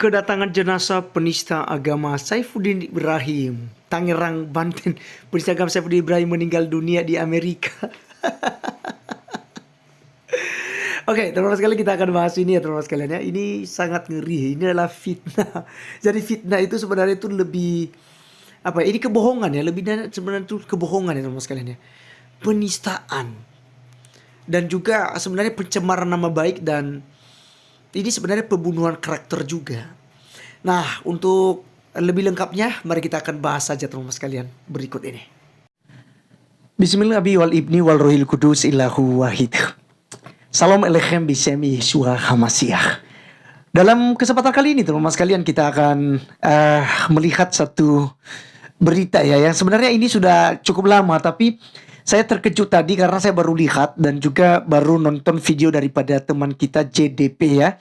Kedatangan jenazah penista agama Saifuddin Ibrahim, Tangerang, Banten. Penista agama Saifuddin Ibrahim meninggal dunia di Amerika. Oke, teman-teman sekalian, kita akan bahas ini ya teman-teman sekalian ya. Ini sangat ngeri. Ini adalah fitnah. Jadi fitnah itu sebenarnya itu lebih apa ya? Ini kebohongan ya. Lebih dari sebenarnya itu kebohongan ya teman-teman sekalian ya. Penistaan. Dan juga sebenarnya pencemaran nama baik, dan ini sebenarnya pembunuhan karakter juga. Nah, untuk lebih lengkapnya, mari kita akan bahas saja teman-teman sekalian berikut ini. Bismillah wal ibni wal rohil kudus illahu wahid. Salam aleikum bismi Yeshua HaMashiach. Dalam kesempatan kali ini teman-teman sekalian, kita akan melihat satu berita ya, yang sebenarnya ini sudah cukup lama, tapi saya terkejut tadi karena saya baru lihat dan juga baru nonton video daripada teman kita JDP ya,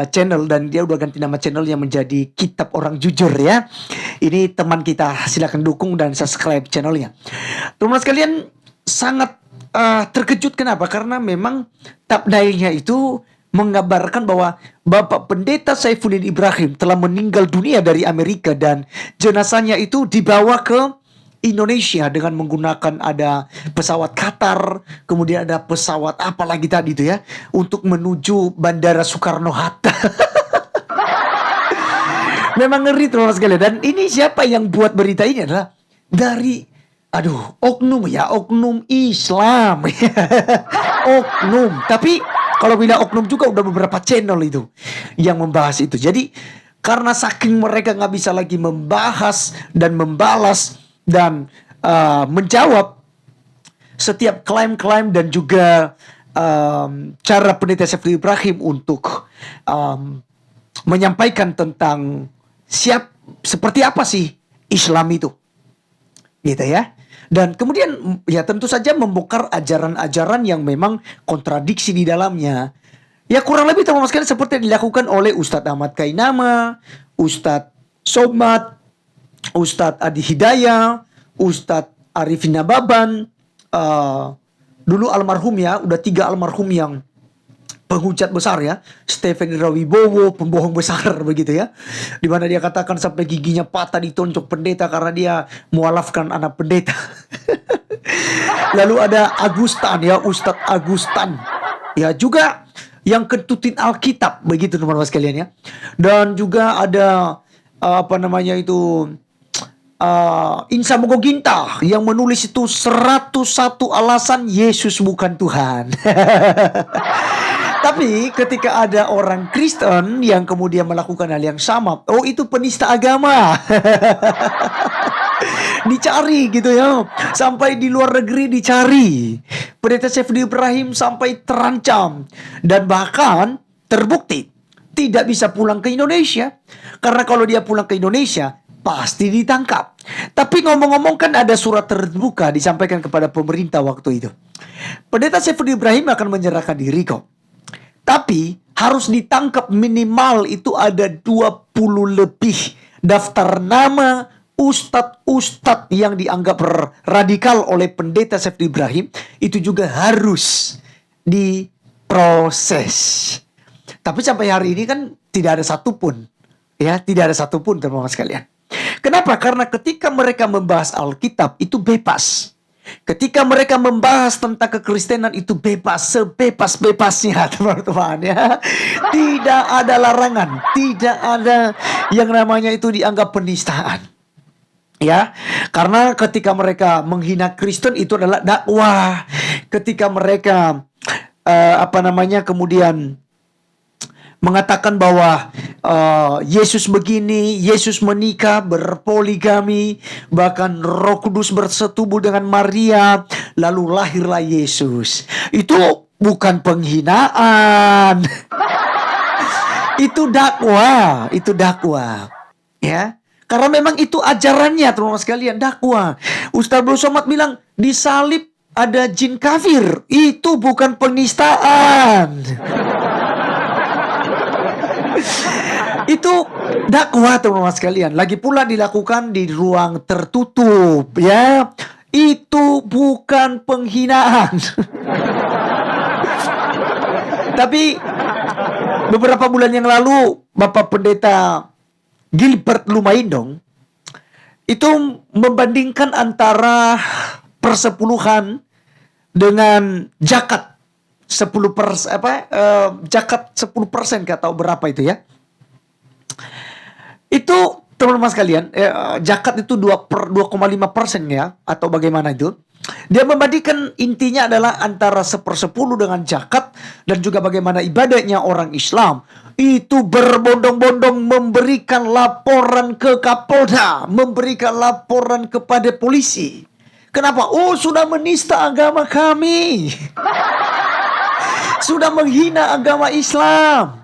channel, dan dia udah ganti nama channelnya menjadi Kitab Orang Jujur ya. Ini teman kita, silakan dukung dan subscribe channelnya. Teman-teman sekalian, sangat terkejut. Kenapa? Karena memang thumbnailnya itu mengabarkan bahwa Bapak Pendeta Saifuddin Ibrahim telah meninggal dunia dari Amerika, dan jenazahnya itu dibawa ke Indonesia dengan menggunakan ada pesawat Qatar, kemudian ada pesawat apa lagi tadi itu ya, untuk menuju Bandara Soekarno-Hatta. Memang ngeri teman-teman sekalian. Dan ini siapa yang buat berita ini adalah dari oknum ya, oknum Islam. Oknum. Tapi kalau bilang oknum juga udah beberapa channel itu yang membahas itu. Jadi karena saking mereka nggak bisa lagi membahas dan membalas dan menjawab setiap klaim-klaim dan juga cara Pendeta Saifuddin Ibrahim untuk menyampaikan tentang seperti apa sih Islam itu, gitu ya. Dan kemudian ya tentu saja membongkar ajaran-ajaran yang memang kontradiksi di dalamnya. Ya kurang lebih teman-teman sekalian seperti yang dilakukan oleh Ustadz Ahmad Kainama, Ustadz Somad, Ustadz Adi Hidayah, Ustadz Arifin Nababan, dulu almarhum ya, udah 3 almarhum yang penghujat besar ya, Stephen Rawibowo, pembohong besar begitu ya, dimana dia katakan sampai giginya patah ditonjok pendeta karena dia mualafkan anak pendeta. Lalu ada Agustan ya, Ustadz Agustan ya, juga yang kentutin Alkitab begitu teman-teman sekalian ya. Dan juga ada Insa Mogoginta yang menulis itu 101 alasan Yesus bukan Tuhan. Tapi ketika ada orang Kristen yang kemudian melakukan hal yang sama, oh itu penista agama. Dicari gitu ya, sampai di luar negeri dicari. Pendeta Saifuddin Ibrahim sampai terancam dan bahkan terbukti tidak bisa pulang ke Indonesia, karena kalau dia pulang ke Indonesia pasti ditangkap. Tapi ngomong-ngomong, kan ada surat terbuka disampaikan kepada pemerintah waktu itu. Pendeta Saifuddin Ibrahim akan menyerahkan diri kok. Tapi harus ditangkap minimal itu ada 20 lebih daftar nama ustadz-ustadz yang dianggap radikal oleh Pendeta Saifuddin Ibrahim. Itu juga harus diproses. Tapi sampai hari ini kan tidak ada satupun. Ya, tidak ada satupun teman-teman sekalian. Kenapa? Karena ketika mereka membahas Alkitab itu bebas. Ketika mereka membahas tentang kekristenan itu bebas, sebebas-bebasnya teman-teman ya. Tidak ada larangan, tidak ada yang namanya itu dianggap penistaan. Ya, karena ketika mereka menghina Kristen itu adalah dakwah. Ketika mereka kemudian mengatakan bahwa Yesus begini, Yesus menikah, berpoligami, bahkan Roh Kudus bersetubuh dengan Maria, lalu lahirlah Yesus. Itu bukan penghinaan. Itu dakwah, ya. Karena memang itu ajarannya teman-teman sekalian, dakwah. Ustaz Abdul Somad bilang di salib ada jin kafir, itu bukan penistaan. Itu dakwah teman-teman sekalian. Lagi pula dilakukan di ruang tertutup ya. Itu bukan penghinaan. Tapi Beberapa bulan yang lalu, Bapak Pendeta Gilbert Lumaindong itu membandingkan antara persepuluhan dengan zakat 10% atau berapa itu ya. Itu teman-teman sekalian, zakat itu 2,5% ya, atau bagaimana itu. Dia membandingkan, intinya adalah antara 1/10 dengan zakat, dan juga bagaimana ibadahnya orang Islam itu berbondong-bondong memberikan laporan ke Kapolda, memberikan laporan kepada polisi. Kenapa? Oh, sudah menista agama kami. Sudah menghina agama Islam.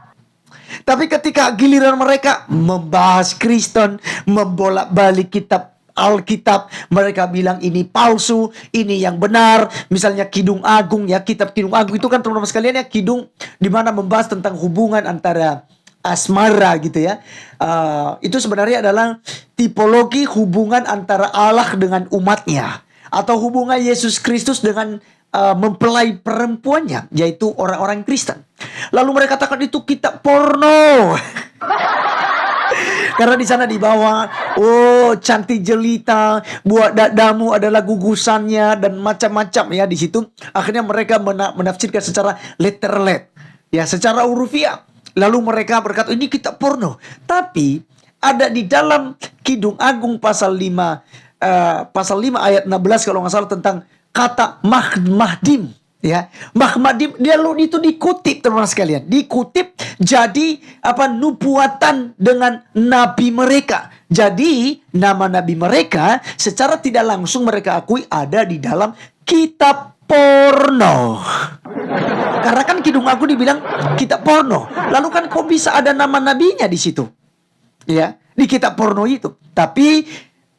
Tapi ketika giliran mereka membahas Kristen, membolak-balik kitab Alkitab, mereka bilang ini palsu, ini yang benar. Misalnya Kidung Agung ya, kitab Kidung Agung itu kan teman-teman sekalian ya, kidung di mana membahas tentang hubungan antara asmara gitu ya. Itu sebenarnya adalah tipologi hubungan antara Allah dengan umatnya, atau hubungan Yesus Kristus dengan mempelai perempuannya, yaitu orang-orang Kristen. Lalu mereka katakan itu kitab porno. Karena di sana di bawah, oh cantik jelita, buat dadamu adalah gugusannya, dan macam-macam ya di situ. Akhirnya mereka menafsirkan secara literal, ya secara urufiah. Lalu mereka berkata ini kitab porno. Tapi ada di dalam Kidung Agung pasal 5 ayat 16 kalau nggak salah, tentang kata mahdim. Ya, Mahmadim dia itu dikutip teman-teman sekalian, dikutip jadi nubuatan dengan nabi mereka. Jadi nama nabi mereka secara tidak langsung mereka akui ada di dalam kitab porno. Karena kan Kidung Agung dibilang kitab porno. Lalu kan kok bisa ada nama nabinya di situ? Ya, di kitab porno itu. Tapi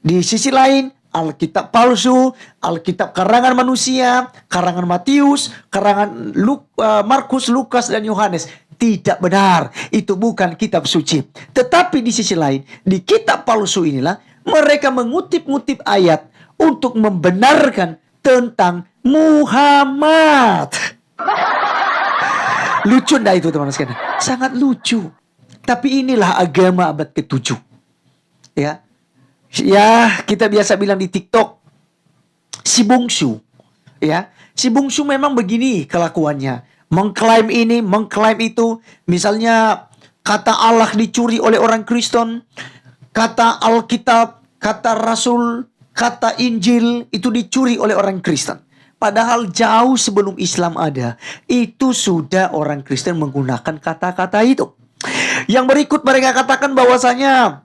di sisi lain Alkitab palsu, Alkitab karangan manusia, karangan Matius, karangan Markus, Lukas, dan Yohanes. Tidak benar, itu bukan kitab suci. Tetapi di sisi lain, di kitab palsu inilah mereka mengutip-ngutip ayat untuk membenarkan tentang Muhammad. Lucu enggak itu teman-teman sekalian? Sangat lucu. Tapi inilah agama abad ke-7. Ya. Ya, kita biasa bilang di TikTok, si bungsu. Ya, si bungsu memang begini kelakuannya. Mengklaim ini, mengklaim itu. Misalnya kata Allah dicuri oleh orang Kristen, kata Alkitab, kata Rasul, kata Injil itu dicuri oleh orang Kristen. Padahal jauh sebelum Islam ada, itu sudah orang Kristen menggunakan kata-kata itu. Yang berikut mereka katakan bahwasanya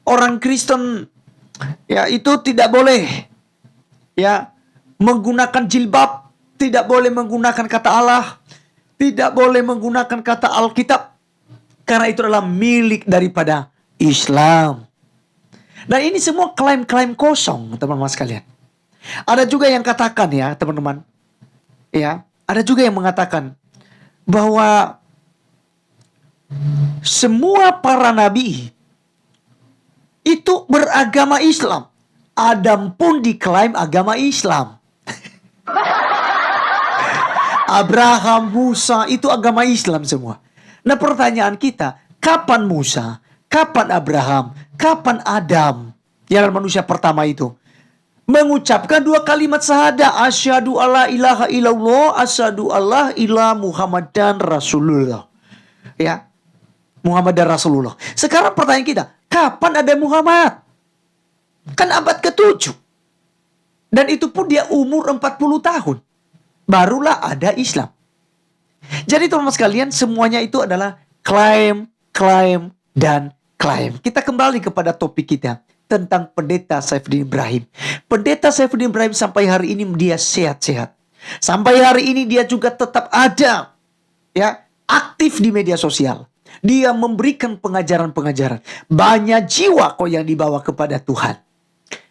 orang Kristen ya itu tidak boleh ya menggunakan jilbab, tidak boleh menggunakan kata Allah, tidak boleh menggunakan kata Alkitab, karena itu adalah milik daripada Islam. Dan ini semua klaim-klaim kosong, teman-teman sekalian. Ada juga yang katakan ya, teman-teman. Ya, ada juga yang mengatakan bahwa semua para nabi itu beragama Islam. Adam pun diklaim agama Islam. Abraham, Musa itu agama Islam semua. Nah, pertanyaan kita, kapan Musa, kapan Abraham, kapan Adam, yang manusia pertama itu mengucapkan dua kalimat syahadah, asyhadu alla ilaha illallah, asyhadu alla ilaha Muhammadan Rasulullah. Ya, Muhammad dan Rasulullah. Sekarang pertanyaan kita, kapan ada Muhammad? Kan abad ke-7. Dan itu pun dia umur 40 tahun. Barulah ada Islam. Jadi teman-teman sekalian, semuanya itu adalah klaim, klaim, dan klaim. Kita kembali kepada topik kita tentang Pendeta Saifuddin Ibrahim. Pendeta Saifuddin Ibrahim sampai hari ini dia sehat-sehat. Sampai hari ini dia juga tetap ada, ya, aktif di media sosial. Dia memberikan pengajaran-pengajaran. Banyak jiwa kok yang dibawa kepada Tuhan.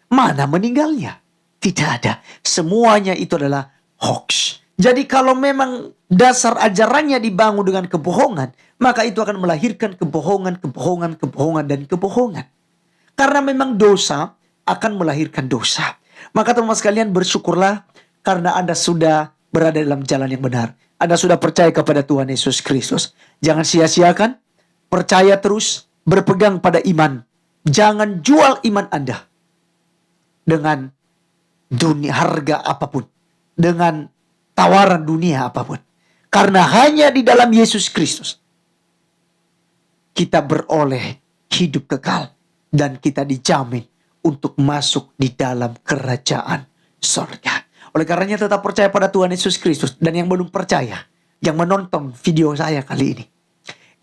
Mana meninggalnya? Tidak ada. Semuanya itu adalah hoax. Jadi kalau memang dasar ajarannya dibangun dengan kebohongan, maka itu akan melahirkan kebohongan, kebohongan, kebohongan, dan kebohongan. Karena memang dosa akan melahirkan dosa. Maka teman-teman sekalian, bersyukurlah karena Anda sudah berada dalam jalan yang benar. Anda sudah percaya kepada Tuhan Yesus Kristus. Jangan sia-siakan, percaya terus, berpegang pada iman. Jangan jual iman Anda dengan dunia harga apapun, dengan tawaran dunia apapun. Karena hanya di dalam Yesus Kristus kita beroleh hidup kekal dan kita dijamin untuk masuk di dalam kerajaan surga. Oleh karenanya tetap percaya pada Tuhan Yesus Kristus. Dan yang belum percaya, yang menonton video saya kali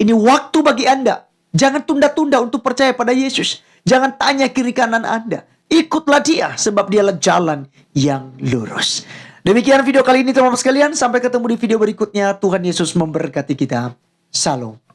ini waktu bagi Anda. Jangan tunda-tunda untuk percaya pada Yesus. Jangan tanya kiri kanan Anda. Ikutlah dia, sebab dialah jalan yang lurus. Demikian video kali ini teman-teman sekalian. Sampai ketemu di video berikutnya. Tuhan Yesus memberkati kita. Salam.